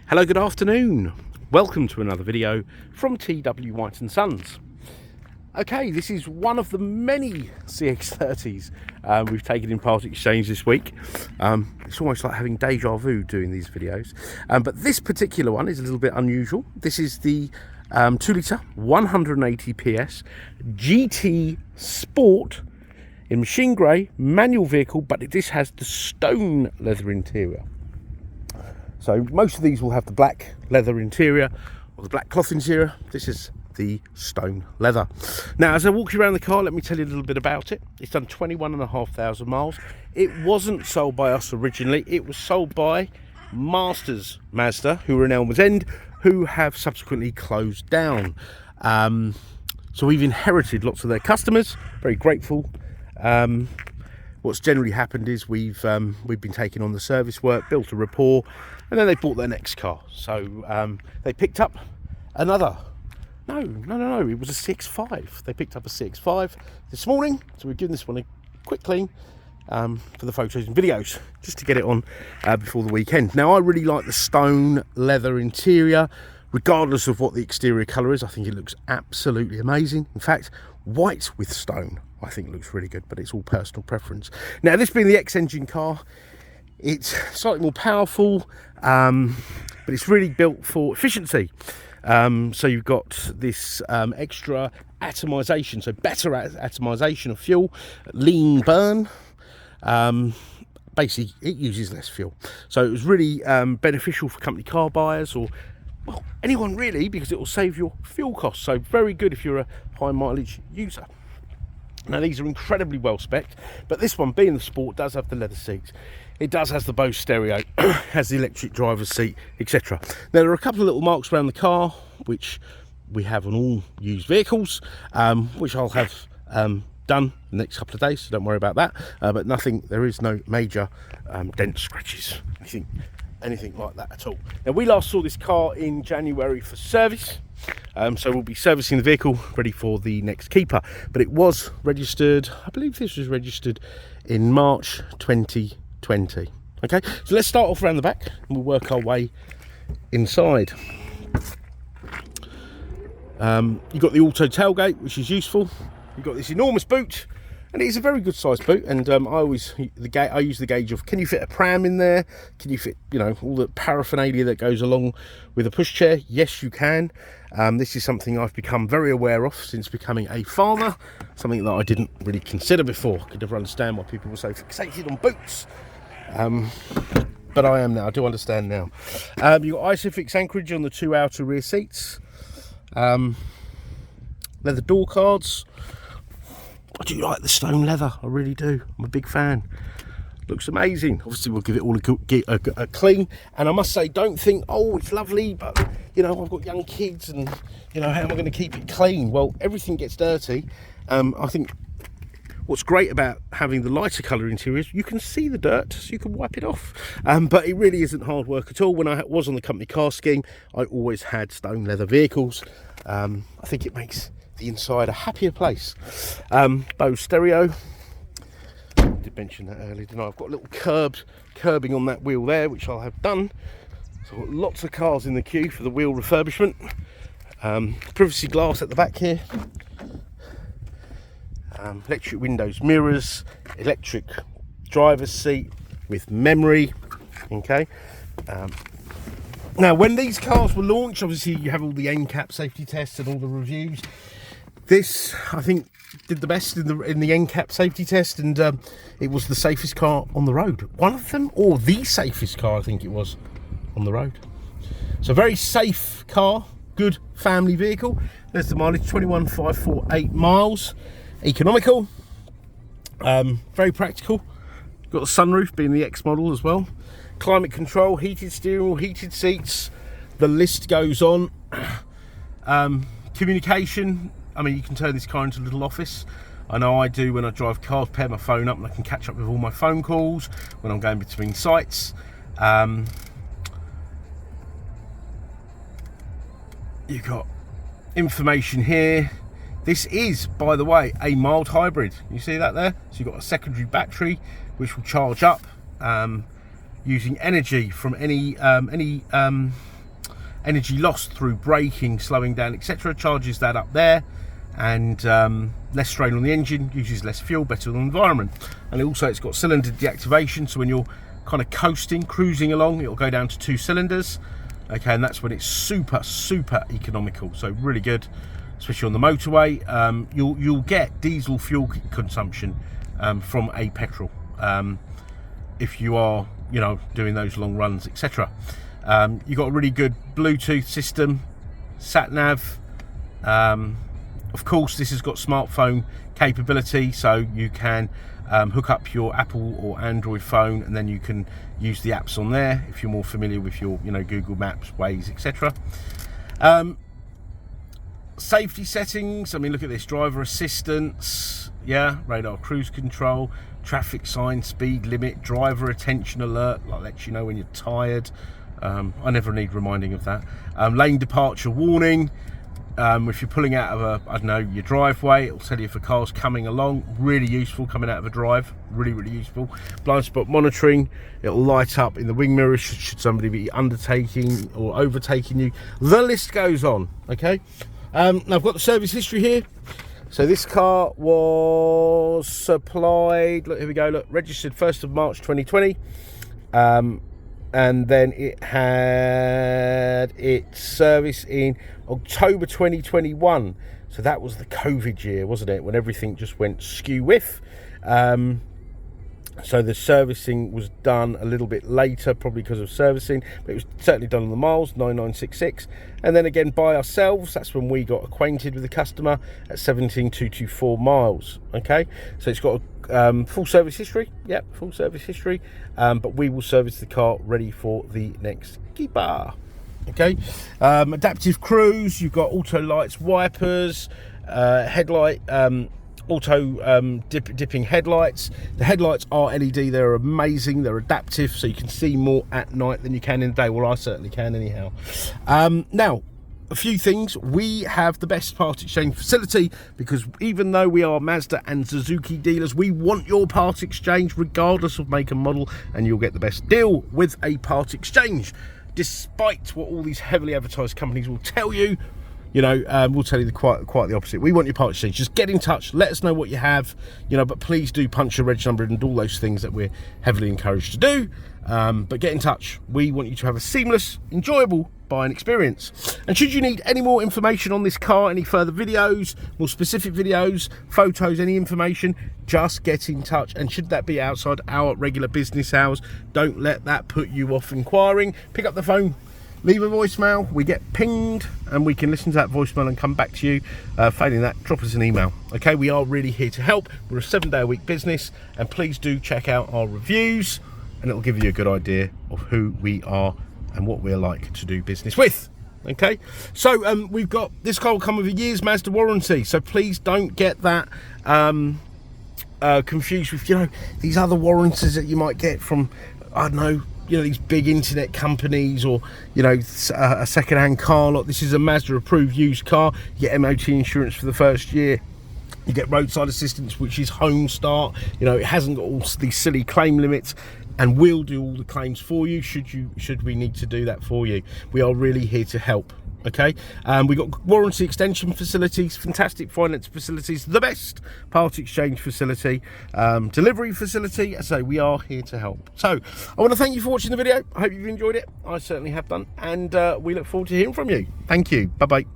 Hello, good afternoon. Welcome to another video from TW White & Sons. Okay, this is one of the many CX30s we've taken in part exchange this week. It's almost like having deja vu doing these videos. But this particular one is a little bit unusual. This is the 2 litre 180 PS GT Sport in machine grey manual vehicle, but this has the stone leather interior. So most of these will have the black leather interior or the black cloth interior. This is the stone leather. Now, as I walk you around the car, let me tell you a little bit about it. It's done 21,500 miles. It wasn't sold by us originally. It was sold by Masters Mazda, who are in Elmer's End, who have subsequently closed down. So we've inherited lots of their customers. Very grateful. What's generally happened is we've been taking on the service work, built a rapport, and then they bought their next car. So they picked up another. No, it was a CX-5. They picked up a CX-5 this morning, so we've given this one a quick clean for the photos and videos, just to get it on before the weekend. Now, I really like the stone leather interior, regardless of what the exterior colour is. I think it looks absolutely amazing. In fact, white with stone, I think looks really good, but it's all personal preference. Now, this being the X-engine car, it's slightly more powerful, but it's really built for efficiency. So you've got this extra atomisation, so better atomisation of fuel, lean burn. Basically, it uses less fuel. So it was really beneficial for company car buyers, or well, anyone really, because it will save your fuel costs. So very good if you're a high mileage user. Now, these are incredibly well spec'd, but this one, being the Sport, does have the leather seats. It does have the BOSE stereo, has the electric driver's seat, etc. Now, there are a couple of little marks around the car, which we have on all used vehicles, which I'll have done the next couple of days, so don't worry about that. But nothing, there is no major dent, scratches, anything like that at all. Now, we last saw this car in January for service. So we'll be servicing the vehicle, ready for the next keeper. But it was registered, I believe this was registered in March 2020. Okay, so let's start off around the back and we'll work our way inside. You've got the auto tailgate, which is useful. You've got this enormous boot, and it is a very good sized boot. And I use the gauge of, can you fit a pram in there? Can you fit, all the paraphernalia that goes along with a pushchair? Yes, you can. This is something I've become very aware of since becoming a father, something that I didn't really consider before. I could never understand why people were so fixated on boots. But I am now, I do understand now. You've got ISOFIX anchorage on the two outer rear seats. Leather door cards. I do like the stone leather, I really do. I'm a big fan. Looks amazing. Obviously, we'll give it all a clean. And I must say, don't think, oh, it's lovely, but, I've got young kids and, how am I going to keep it clean? Well, everything gets dirty. I think what's great about having the lighter colour interiors, you can see the dirt, so you can wipe it off. But it really isn't hard work at all. When I was on the company car scheme, I always had stone leather vehicles. I think it makes the inside a happier place. BOSE stereo. I did mention that earlier, didn't I? I've got a little curbing on that wheel there, which I'll have done. So I've got lots of cars in the queue for the wheel refurbishment. Privacy glass at the back here. Electric windows, mirrors, electric driver's seat with memory. Okay. Now, when these cars were launched, obviously you have all the NCAP safety tests and all the reviews. This, I think, did the best in the NCAP safety test, and it was the safest car on the road. One of them, or the safest car, I think it was, on the road. So very safe car, good family vehicle. There's the mileage, 21,548 miles. Economical, very practical. Got the sunroof, being the X model as well. Climate control, heated steering wheel, heated seats. The list goes on. Communication. I mean, you can turn this car into a little office. I know I do when I drive cars, pair my phone up and I can catch up with all my phone calls when I'm going between sites. You've got information here. This is, by the way, a mild hybrid. You see that there? So you've got a secondary battery which will charge up using energy from any energy lost through braking, slowing down, etc. Charges that up there, and less strain on the engine, uses less fuel, better on the environment. And also it's got cylinder deactivation, so when you're kind of coasting, cruising along, it'll go down to 2 cylinders. Okay, and that's when it's super economical, so really good, especially on the motorway. You'll get diesel fuel consumption from a petrol if you are, you know, doing those long runs, etc. You've got a really good Bluetooth system, sat nav. Of course, this has got smartphone capability, so you can hook up your Apple or Android phone, and then you can use the apps on there if you're more familiar with your, you know, Google Maps, Waze, etc. Safety settings, I mean, look at this: driver assistance, yeah, radar cruise control, traffic sign, speed limit, driver attention alert, like lets you know when you're tired. I never need reminding of that. Lane departure warning. If you're pulling out of a, I don't know, your driveway, it'll tell you if a car's coming along. Really useful coming out of a drive. Really useful. Blind spot monitoring. It'll light up in the wing mirrors should somebody be undertaking or overtaking you. The list goes on. Okay. Now I've got the service history here. So this car was supplied. Look, here we go. Look, registered 1st of March 2020. And then it had its service in October 2021. So that was the COVID year, wasn't it? When everything just went skew-whiff. So the servicing was done a little bit later, probably because of servicing, but it was certainly done on the miles, 9966. And then again by ourselves, that's when we got acquainted with the customer at 17,224 miles. Okay, so it's got a full service history. Yep, full service history. But we will service the car ready for the next keeper. Okay, adaptive cruise. You've got auto lights, wipers, headlight. Auto dipping headlights. The headlights are LED. They're amazing. They're adaptive, so you can see more at night than you can in the day. Well, I certainly can anyhow. Now, a few things. We have the best part exchange facility, because even though we are Mazda and Suzuki dealers, we want your part exchange regardless of make and model, and you'll get the best deal with a part exchange, despite what all these heavily advertised companies will tell you. You know, we'll tell you quite the opposite. We want your part exchange. Just get in touch. Let us know what you have. You know, but please do punch your reg number and all those things that we're heavily encouraged to do. But get in touch. We want you to have a seamless, enjoyable buying experience. And should you need any more information on this car, any further videos, more specific videos, photos, any information, just get in touch. And should that be outside our regular business hours, don't let that put you off inquiring. Pick up the phone. Leave a voicemail, we get pinged, and we can listen to that voicemail and come back to you. Failing that, drop us an email. Okay, we are really here to help. We're a 7-day-a-week business, and please do check out our reviews, and it'll give you a good idea of who we are and what we're like to do business with. Okay, so we've got, this car will come with a year's Mazda warranty, so please don't get that confused with, you know, these other warranties that you might get from, I don't know, you know, these big internet companies, or, you know, a second-hand car lot. This is a Mazda approved used car. You get MOT insurance for the first year. You get roadside assistance, which is home start. You know, it hasn't got all these silly claim limits, and we'll do all the claims for you should we need to do that for you. We are really here to help. Okay, we've got warranty extension facilities, fantastic finance facilities, the best part exchange facility, delivery facility. So we are here to help. So I want to thank you for watching the video. I hope you've enjoyed it. I certainly have done, and we look forward to hearing from you. Thank you. Bye bye.